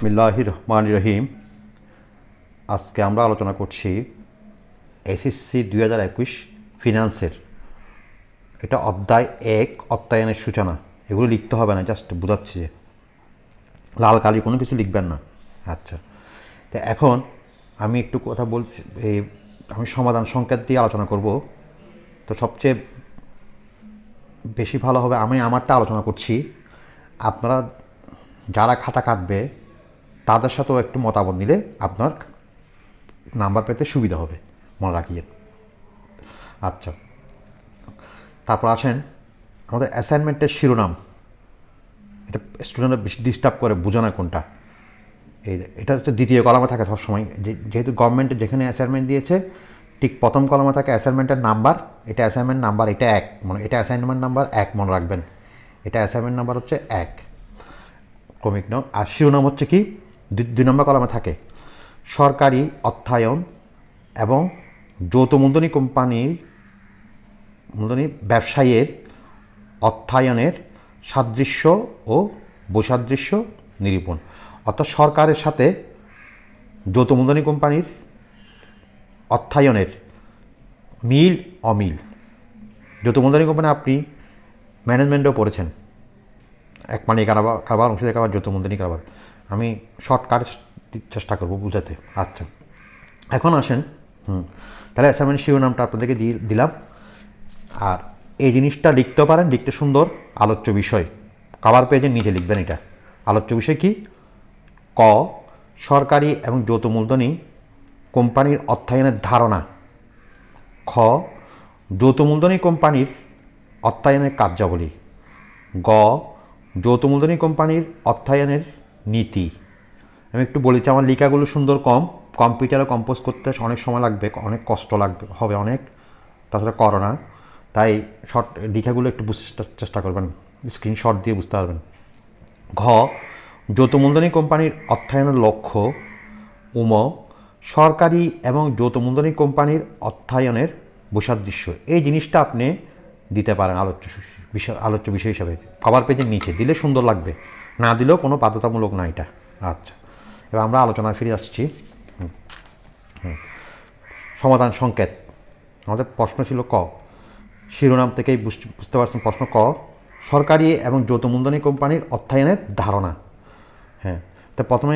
বিসমিল্লাহির রহমানির রহিম। আজকে আমরা আলোচনা করছি এসএসসি 2021 ফিনান্সের। এটা অধ্যায় 1 অর্থায়নের সূচনা। এগুলো লিখতে হবে না, জাস্ট বোঝাচ্ছি যে লাল কালি কোনো কিছু লিখবেন না। আচ্ছা, তো এখন আমি একটু কথা বলছি, আমি সমাধান সংকেত দিয়ে আলোচনা করব। তো সবচেয়ে বেশি ভালো হবে আমি আমারটা আলোচনা করছি, আপনারা যারা খাতা কাটবে তাদের সাথেও একটু মতামত নিলে আপনার নাম্বার পেতে সুবিধা হবে, মনে রাখিয়ে। আচ্ছা, তারপর আসেন আমাদের অ্যাসাইনমেন্টের শিরোনাম। এটা স্টুডেন্টরা বেশি ডিস্টার্ব করে, বোঝে না কোনটা। এটা হচ্ছে দ্বিতীয় কলামে থাকে সবসময়, যেহেতু গভর্নমেন্টের যেখানে অ্যাসাইনমেন্ট দিয়েছে ঠিক প্রথম কলামে থাকে অ্যাসাইনমেন্টের নাম্বার। এটা অ্যাসাইনমেন্ট নাম্বার, এটা 1, মানে এটা অ্যাসাইনমেন্ট নাম্বার 1 মনে রাখবেন। এটা অ্যাসাইনমেন্ট নাম্বার হচ্ছে 1 ক্রমিক নং। আর শিরোনাম হচ্ছে কি 2 নম্বর কলামে থাকে সরকারি অর্থায়ন এবং যৌথ মূলধনী ব্যবসায়ীর অর্থায়নের সাদৃশ্য ও বৈসাদৃশ্য নিরূপণ। অর্থাৎ সরকারের সাথে যৌথ মূলধনী কোম্পানির অর্থায়নের মিল অমিল। যৌথ মূলধনী কোম্পানি আপনি ম্যানেজমেন্টেও পড়েছেন, এক মানে কারবার অংশীদার কারবার, যৌথ মূলধনী কারবার। আমি শর্টকাট চেষ্টা করব বুঝাতে। আচ্ছা, এখন আসেন তাহলে অ্যাসাইনমেন্ট শিরোনামটা আপনাদেরকে দিলাম। আর এই জিনিসটা লিখতে পারেন, লিখতে সুন্দর আলোচ্য বিষয় কভার পেজের নিচে লিখবেন। এটা আলোচ্য বিষয় কি? ক, সরকারি এবং যৌথ মূলধনী কোম্পানির অর্থায়নের ধারণা। খ, যৌথ মূলধনী কোম্পানির অর্থায়নের কার্যাবলী। গ, যৌথ মূলধনী কোম্পানির অর্থায়নের নীতি। আমি একটু বলেছি আমার লেখাগুলো সুন্দর কম্পিউটারে কম্পোজ করতে অনেক সময় লাগবে, অনেক কষ্ট লাগবে হবে অনেক, তাছাড়া করোনা, তাই শর্ট লেখাগুলো একটু বুঝতে চেষ্টা করবেন, স্ক্রিনশট দিয়ে বুঝতে পারবেন। ঘ, যৌথ মূলধনী কোম্পানির অর্থায়নের লক্ষ্য। উম, সরকারি এবং যৌথ মূলধনী কোম্পানির অর্থায়নের বৈসাদৃশ্য। এই জিনিসটা আপনি দিতে পারেন আলোচ্য বিষয় হিসাবে কভার পেজের নিচে দিলে সুন্দর লাগবে, না দিলেও কোনো বাধ্যতামূলক না এটা। আচ্ছা, এবার আমরা আলোচনায় ফিরে আসছি। সমাধান সংকেত। আমাদের প্রশ্ন ছিল ক, শিরোনাম থেকেই বুঝতে পারছেন প্রশ্ন। ক, সরকারি এবং যৌথ মূলধনী কোম্পানির অর্থায়নের ধারণা। হ্যাঁ, তো প্রথমে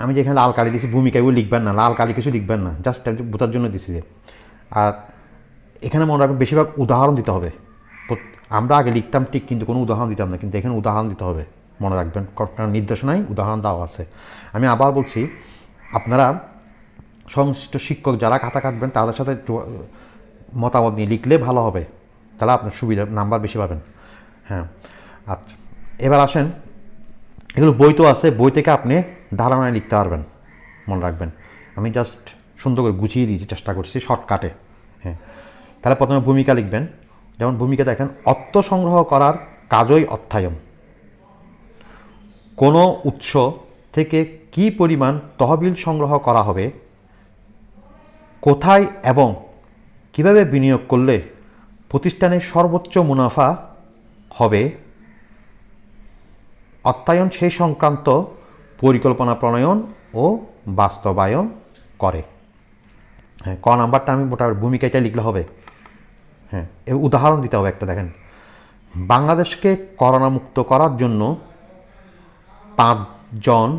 আমি যেখানে লাল কালি দিয়েছি ভূমিকাগুলো লিখবেন না, লাল কালি কিছু লিখবেন না, জাস্ট বোঝার জন্য দিছি যে। আর এখানে মনে রাখবেন বেশিরভাগ উদাহরণ দিতে হবে। আমরা আগে লিখতাম ঠিক, কিন্তু কোনো উদাহরণ দিতাম না, কিন্তু এখানে উদাহরণ দিতে হবে, মনে রাখবেন। কারণ নির্দেশনায় উদাহরণ দেওয়া আছে। আমি আবার বলছি, আপনারা সংশ্লিষ্ট শিক্ষক যারা খাতা কাটবেন তাদের সাথে মতামত নিয়ে লিখলে ভালো হবে, তাহলে আপনার সুবিধা, নাম্বার বেশি পাবেন। হ্যাঁ, আচ্ছা, এবার আসেন, এগুলো বই তো আছে, বই থেকে আপনি ধারণায় লিখতে পারবেন, মনে রাখবেন। আমি জাস্ট সুন্দর করে গুছিয়ে দিয়েছি, চেষ্টা করছি শর্টকাটে। হ্যাঁ, তাহলে প্রথমে ভূমিকা লিখবেন। যেমন ভূমিকা দেখেন, অর্থ সংগ্রহ করার কাজই অর্থায়ন। কোনো উৎস থেকে কী পরিমাণ তহবিল সংগ্রহ করা হবে, কোথায় এবং কিভাবে বিনিয়োগ করলে প্রতিষ্ঠানের সর্বোচ্চ মুনাফা হবে, অর্থায়ন সেই সংক্রান্ত পরিকল্পনা প্রণয়ন ও বাস্তবায়ন করে। হ্যাঁ, ক নাম্বারটা আমি মোটা ভূমিকাটা লিখলে হবে। হ্যাঁ, উদাহরণ দিতে হবে একটা। দেখেন, বাংলাদেশকে করোনা মুক্ত করার জন্য 5 জন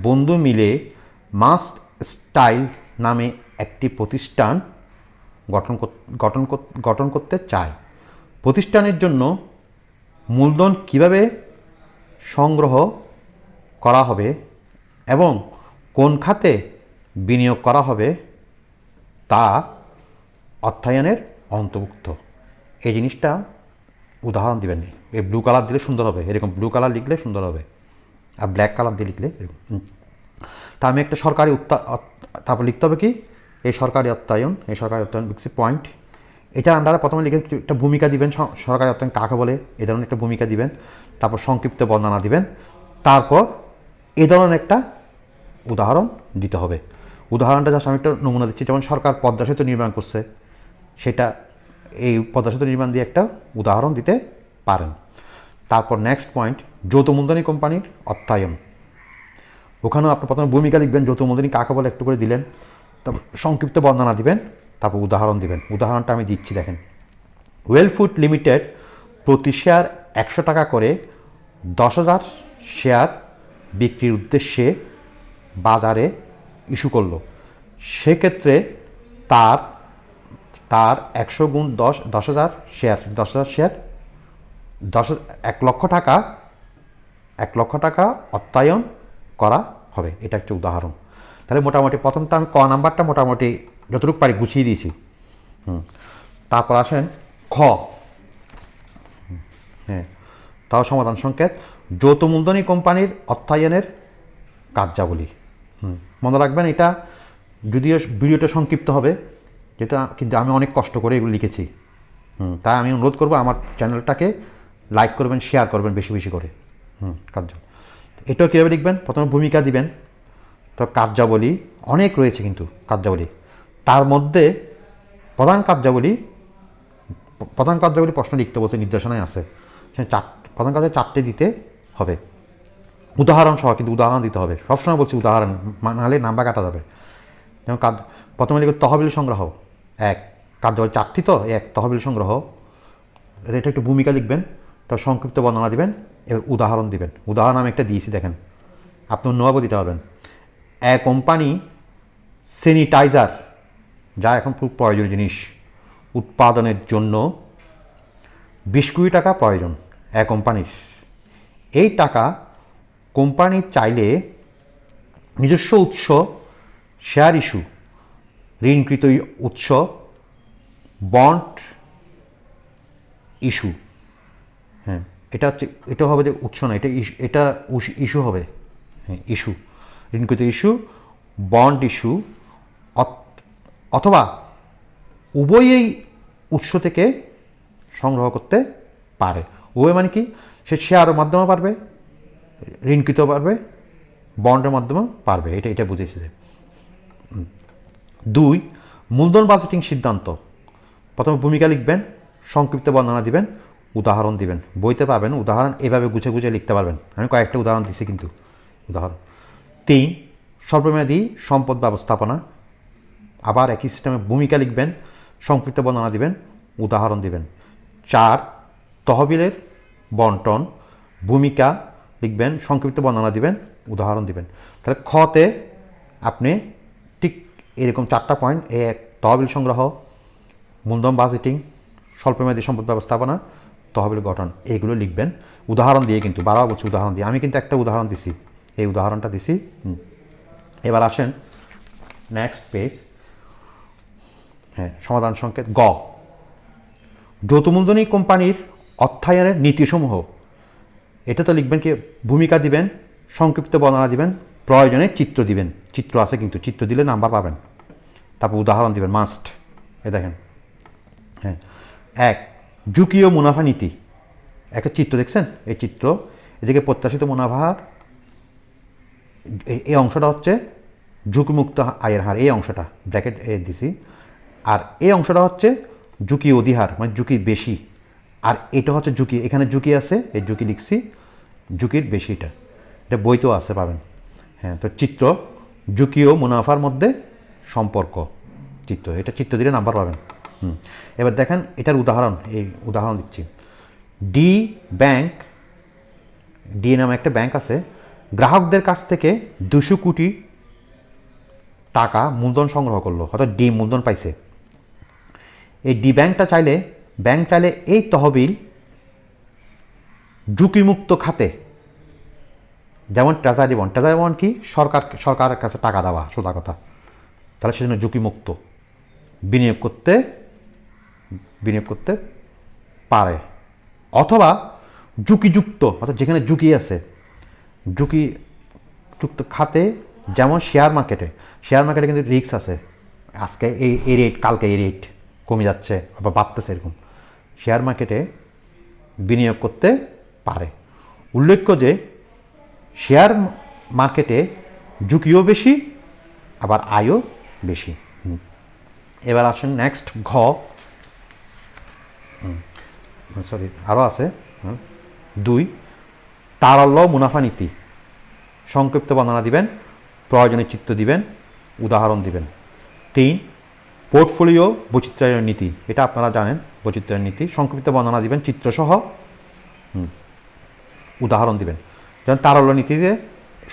বন্ধু মিলে মাস্ট স্টাইল নামে একটি প্রতিষ্ঠান গঠন করতে চায়। প্রতিষ্ঠানের জন্য মূলধন কিভাবে সংগ্রহ করা হবে এবং কোন খাতে বিনিয়োগ করা হবে তা অর্থায়নের অন্তর্ভুক্ত। এই জিনিসটা উদাহরণ দিবেন। এই ব্লু কালার দিলে সুন্দর হবে, এরকম ব্লু কালার লিখলে সুন্দর হবে, আর ব্ল্যাক কালার দিয়ে লিখলে এরকম। তা আমি একটা সরকারি তারপর লিখতে হবে কি, এই সরকারি অর্থায়ন লিখছি পয়েন্ট। এটা আন্ডারে প্রথমে লিখে একটা ভূমিকা দিবেন, সরকারি অর্থায়ন কাকে বলে এই ধরনের একটা ভূমিকা দিবেন, তারপর সংক্ষিপ্ত বর্ণনা দিবেন, তারপর এই ধরনের একটা উদাহরণ দিতে হবে। উদাহরণটা জাস্ট আমি একটা নমুনা দিচ্ছি, যেমন সরকার পদ্মা সেতু নির্মাণ করছে, সেটা এই পদ্মা সেতু নির্মাণ দিয়ে একটা উদাহরণ দিতে পারেন। তারপর নেক্সট পয়েন্ট, যৌথ মূলধনী কোম্পানির অর্থায়ন। ওখানেও আপনি প্রথমে ভূমিকা লিখবেন, যৌথ মূলধনী কাকে বলে একটু করে দিলেন, তারপর সংক্ষিপ্ত বর্ণনা দিবেন, তারপর উদাহরণ দিবেন। উদাহরণটা আমি দিচ্ছি, দেখেন। ওয়েল ফুড লিমিটেড প্রতি শেয়ার 100 টাকা করে 10,000 শেয়ার বিক্রির উদ্দেশ্যে বাজারে ইস্যু করলো। সেক্ষেত্রে তার তার 100 গুণ 10,000 শেয়ার 10,000 শেয়ার 1 লক্ষ টাকা 1 লক্ষ টাকা অর্থায়ন করা হবে। এটা একটা উদাহরণ। তাহলে মোটামুটি প্রথমটা আমি ক নাম্বারটা মোটামুটি যতটুকু পারি গুছিয়ে দিয়েছি। তারপর আসেন খ। হ্যাঁ, তাও সমাধান সংকেত। যৌথ মূলধনী কোম্পানির অর্থায়নের কার্যাবলী। মনে রাখবেন, এটা যদিও ভিডিওটা সংক্ষিপ্ত হবে, যেটা কিন্তু আমি অনেক কষ্ট করে এগুলো লিখেছি। তাই আমি অনুরোধ করবো আমার চ্যানেলটাকে লাইক করবেন, শেয়ার করবেন বেশি বেশি করে। কার্যাবলী এটাও কীভাবে লিখবেন? প্রথমে ভূমিকা দিবেন, তো কার্যাবলী অনেক রয়েছে কিন্তু কার্যাবলী, তার মধ্যে প্রধান কার্যাবলী প্রশ্ন লিখতে বলছে, নির্দেশনায় আছে। প্রধান কার্যাবলী 4টে দিতে হবে, উদাহরণ সহ, কিন্তু উদাহরণ দিতে হবে। সবসময় বলছি উদাহরণ, নাহলে নাম্বার কাটা যাবে। যেমন প্রথমে লিখব তহবিল সংগ্রহ 1, কার্যাবলী 4টি তো 1 তহবিল সংগ্রহ। এটা একটু ভূমিকা লিখবেন, তার সংক্ষিপ্ত বর্ণনা দিবেন, এবার উদাহরণ দিবেন। উদাহরণ আমি একটা দিয়েছি, দেখেন, আপনি অন্যভাবে দিতে পারবেন। কোম্পানি স্যানিটাইজার, যা এখন খুব প্রয়োজনীয় জিনিস, উৎপাদনের জন্য 20 কোটি টাকা প্রয়োজন কোম্পানির। এই টাকা কোম্পানি চাইলে নিজস্ব উৎস, শেয়ার ইস্যু, ঋণকৃত উৎস, বন্ড ইস্যু। হ্যাঁ, এটা হবে যে উৎস না, এটা ইস্যু হবে। হ্যাঁ, ইস্যু, ঋণকৃত ইস্যু, বন্ড ইস্যু, অথবা উভয়ই উৎস থেকে সংগ্রহ করতে পারে। উভয় মানে কি? সে শেয়ারের মাধ্যমে পারবে, ঋণকৃত পারবে, বন্ডের মাধ্যমেও পারবে। এটা বুঝেছি। 2, মূলধন বাজেটিং সিদ্ধান্ত। প্রথমে ভূমিকা লিখবেন, সংক্ষিপ্ত বর্ণনা দিবেন, উদাহরণ দিবেন। বইতে পাবেন উদাহরণ, এভাবে গুছে গুছে লিখতে পারবেন। আমি কয়েকটা উদাহরণ দিছি কিন্তু উদাহরণ। 3, স্বল্পমেয়াদী সম্পদ ব্যবস্থাপনা। আবার একই সিস্টেমে ভূমিকা লিখবেন, সংক্ষিপ্ত বর্ণনা দিবেন, উদাহরণ দিবেন। 4, তহবিলের বন্টন। ভূমিকা লিখবেন, সংক্ষিপ্ত বর্ণনা দিবেন, উদাহরণ দিবেন। তাহলে খতে আপনি ঠিক এরকম 4টা পয়েন্ট, 1 তহবিল সংগ্রহ, মূলধন বাজেটিং, স্বল্পমেয়াদী সম্পদ ব্যবস্থাপনা, তহবিল গঠন, এইগুলো লিখবেন উদাহরণ দিয়ে। কিন্তু বারবার বলছি উদাহরণ দিয়ে। আমি কিন্তু একটা উদাহরণ দিছি, এই উদাহরণটা দিছি। এবার আসেন নেক্সট পেজ। হ্যাঁ, সমাধান সংকেত গ। যৌথ মূলধনী কোম্পানির অর্থায়নের নীতিসমূহ। এটা তো লিখবেন কি, ভূমিকা দিবেন, সংক্ষিপ্ত বর্ণনা দিবেন, প্রয়োজনে চিত্র দিবেন। চিত্র আছে কিন্তু, চিত্র দিলে নাম্বার পাবেন। তারপর উদাহরণ দিবেন মাস্ট। দেখেন, হ্যাঁ, 1, ঝুঁকি ও মুনাফা নীতি। একটা চিত্র দেখছেন, এই চিত্র, এদিকে প্রত্যাশিত মুনাফার এই অংশটা হচ্ছে ঝুঁকিমুক্ত আয়ের হার, এই অংশটা ব্র্যাকেট দিছি। আর এই অংশটা হচ্ছে ঝুঁকি অধিহার, মানে ঝুঁকি বেশি। আর এটা হচ্ছে ঝুঁকি, এখানে ঝুঁকি আছে, এই ঝুঁকি লিখছি, ঝুঁকির বেশিটা। এটা বইতেও আছে, পাবেন। হ্যাঁ, তো চিত্র, ঝুঁকি ও মুনাফার মধ্যে সম্পর্ক, চিত্র, এটা চিত্র দিলে নাম্বার পাবেন। এবার দেখেন এটার উদাহরণ, এই উদাহরণ দিচ্ছি। ডি ব্যাংক, ডি নামে একটা ব্যাংক আছে, গ্রাহকদের কাছ থেকে 200 কোটি টাকা মূলধন সংগ্রহ করলো, অর্থাৎ ডি মূলধন পাইছে। এই ডি ব্যাংক চাইলে এই তহবিল ঝুঁকিমুক্ত খাতে, যেমন ট্রেজারি বন্ড। ট্রেজারি বন্ড কি? সরকারের কাছে টাকা দেওয়া, সোজা কথা। তাহলে সেজন্য ঝুঁকিমুক্ত বিনিয়োগ করতে পারে। অথবা ঝুঁকিযুক্ত, অর্থাৎ যেখানে ঝুঁকি আছে, ঝুঁকিযুক্ত খাতে, যেমন শেয়ার মার্কেটে কিন্তু রিস্ক আছে। আজকে এই রেট, কালকে এই রেট কমে যাচ্ছে, আবার বাড়তেছে, এরকম শেয়ার মার্কেটে বিনিয়োগ করতে পারে। উল্লেখ্য যে শেয়ার মার্কেটে ঝুঁকিও বেশি, আবার আয়ও বেশি। এবার আসেন নেক্সট ঘ। আরও আছে। 2, তারল্য মুনাফা নীতি। সংক্ষিপ্ত বর্ণনা দিবেন, প্রয়োজনীয় চিত্র দিবেন, উদাহরণ দিবেন। 3 পোর্টফোলিও বৈচিত্র্যায়ন নীতি, এটা আপনারা জানেন বৈচিত্র্যায়ন নীতি। সংক্ষিপ্ত বর্ণনা দিবেন চিত্রসহ, উদাহরণ দিবেন। যেমন তারল্য নীতিতে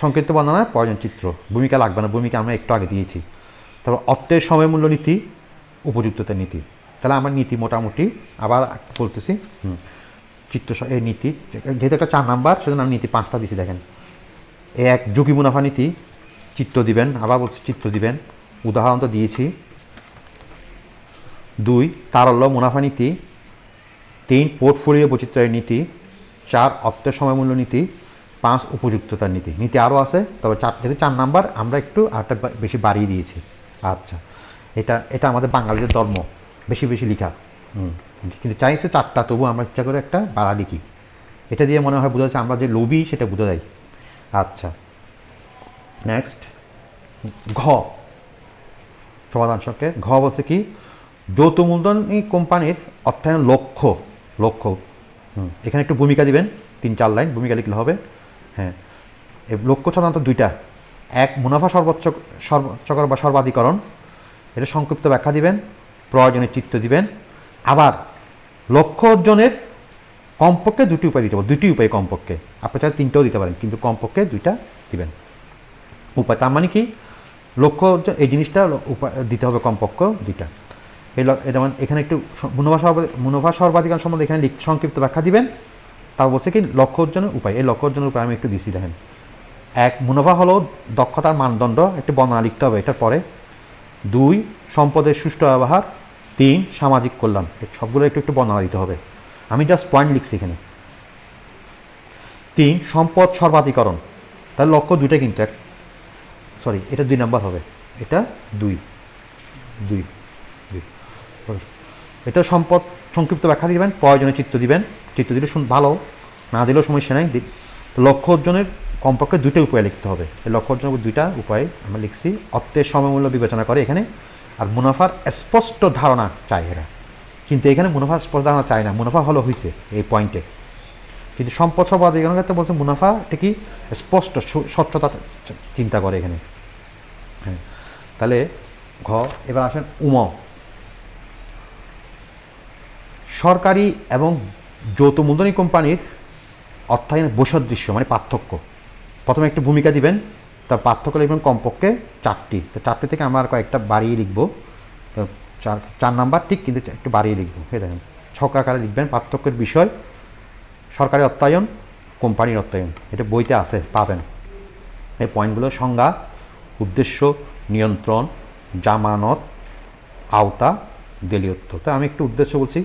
সংক্ষিপ্ত বর্ণনা, প্রয়োজন চিত্র, ভূমিকা লাগবে না, ভূমিকা আমরা একটু আগে দিয়েছি। তারপর অর্থের সময়মূল্য নীতি, উপযুক্ততার নীতি। তাহলে আমার নীতি মোটামুটি আবার বলতেছি, চিত্র এই নীতি যেহেতু একটা 4 নাম্বার, সেজন্য আমি নীতি 5টা দিয়েছি। দেখেন, 1 ঝুঁকি মুনাফা নীতি, চিত্র দিবেন, আবার বলছি চিত্র দিবেন, উদাহরণ তো দিয়েছি। 2 তারল্য মুনাফা নীতি, 3 পোর্টফোলিও বৈচিত্র্যায়ন নীতি, 4 অর্থের সময়মূল্য নীতি, 5 উপযুক্ততার নীতি। নীতি আরও আছে, তবে যেহেতু 4 নাম্বার আমরা একটু আরেকটা বেশি বাড়িয়ে দিয়েছি। আচ্ছা, এটা আমাদের বাঙালিদের ধর্ম, বেশি বেশি লিখা, কিন্তু চাইছে 4টা, তবু আমরা ইচ্ছা করে একটা বাড়া লিখি। এটা দিয়ে মনে হয় বোঝা যাচ্ছে আমরা যে লোভী, সেটা বোঝা যায়। আচ্ছা, নেক্সট ঘ সমাধান সঙ্গে ঘ বলছে কি, যৌথ মূলধনী কোম্পানির অর্থায়ন লক্ষ্য। এখানে একটু ভূমিকা দিবেন, 3-4 লাইন ভূমিকা লিখলে হবে। হ্যাঁ, এই লক্ষ্য সাধারণত 2টা। 1 মুনাফা সর্বোচ্চকর বা সর্বাধিকরণ, এটা সংক্ষিপ্ত ব্যাখ্যা দিবেন, প্রয়োজনীয় চিত্র দিবেন। আবার লক্ষ্য অর্জনের কমপক্ষে 2টি উপায় দিতে পারেন, 2টি উপায় কমপক্ষে, আপনি চাইলে 3টাও দিতে পারেন, কিন্তু কমপক্ষে 2টা দিবেন উপায়। তার মানে কি, লক্ষ্য অর্জন এই জিনিসটা উপায় দিতে হবে কমপক্ষে 2টা। যেমন এখানে একটু মুনাফা সর্বাধিকার সম্বন্ধে এখানে সংক্ষিপ্ত ব্যাখ্যা দিবেন। তাও বলছে কি লক্ষ্য অর্জনের উপায়, এই লক্ষ্য অর্জনের উপায় আমি একটু দিচ্ছি। দেখেন, 1 মুনাফা হলো দক্ষতার মানদণ্ড, একটু বর্ণনা লিখতে হবে এটার পরে। 2 সম্পদের সুষ্ঠু ব্যবহার। 3 সামাজিক কল্যাণ। সবগুলো একটু বর্ণনা দিতে হবে, আমি জাস্ট পয়েন্ট লিখছি এখানে। 3 সম্পদ সর্বাধিকরণ, তাহলে লক্ষ্য 2টা, কিন্তু সরি এটা 2 নাম্বার হবে, এটা 2। এটা সম্পদ সংক্ষিপ্ত ব্যাখ্যা দিবেন, প্রয়োজনীয় চিত্র দিবেন, চিত্র দিলে ভালো, না দিলেও সমস্যা নাই। লক্ষ্য অর্জনের কমপক্ষে 2টা উপায় লিখতে হবে, এই লক্ষ্য অর্জনের 2টা উপায় আমরা লিখছি। অর্থের সময়মূল্য বিবেচনা করে এখানে, আর মুনাফার স্পষ্ট ধারণা চাই এরা, কিন্তু এখানে মুনাফার স্পষ্ট ধারণা চায় না, মুনাফা হলো হয়েছে এই পয়েন্টে। কিন্তু সম্পদ সর্বাধিকরণের ক্ষেত্রে বলছে মুনাফা এটা কি স্পষ্ট স্বচ্ছতা চিন্তা করে এখানে। হ্যাঁ, তাহলে ঘ। এবার আসেন উম, সরকারি এবং যৌথ মূলধনী কোম্পানির অর্থায়নের বৈসাদৃশ্য মানে পার্থক্য। প্রথমে একটু ভূমিকা দিবেন, তার পার্থক্য লিখবেন কমপক্ষে 4টি। তো 4টি থেকে আমরা আর কয়েকটা বাড়িয়ে লিখবো, 4 নাম্বার ঠিক, কিন্তু একটু বাড়িয়ে লিখবো। হয়ে দেখেন, ছক আকারে লিখবেন পার্থক্যের বিষয়, সরকারি অর্থায়ন, কোম্পানির অর্থায়ন, এটা বইতে আছে, পাবেন। এই পয়েন্টগুলো সংজ্ঞা, উদ্দেশ্য, নিয়ন্ত্রণ, জামানত, আওতা, দেলিয়ত্ব। তো আমি একটু উদ্দেশ্য বলছি।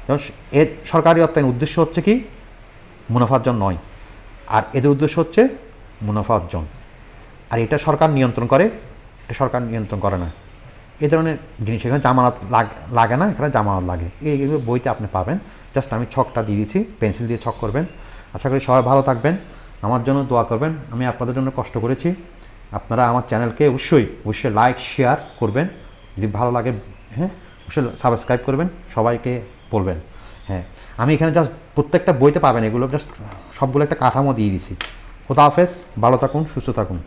যেমন এর সরকারি অর্থায়ন উদ্দেশ্য হচ্ছে কি মুনাফা অর্জন নয়, আর এদের উদ্দেশ্য হচ্ছে মুনাফা অর্জন। আর এটা সরকার নিয়ন্ত্রণ করে, এটা সরকার নিয়ন্ত্রণ করে না, এই ধরনের জিনিস। এখানে জামানত লাগে না, এখানে জামানত লাগে। এইগুলো বইতে আপনি পাবেন। জাস্ট আমি ছকটা দিয়ে দিচ্ছি, পেন্সিল দিয়ে ছক করবেন। আশা করি সবাই ভালো থাকবেন, আমার জন্য দোয়া করবেন। আমি আপনাদের জন্য কষ্ট করেছি। আপনারা আমার চ্যানেলকে অবশ্যই লাইক শেয়ার করবেন, যদি ভালো লাগে। হ্যাঁ, অবশ্যই সাবস্ক্রাইব করবেন, সবাইকে বলবেন। হ্যাঁ, আমি এখানে জাস্ট প্রত্যেকটা বইতে পাবেন এগুলো, জাস্ট সবগুলো একটা কাঠামো দিয়ে দিছি। খোদা হাফেজ, ভালো থাকুন, সুস্থ থাকুন।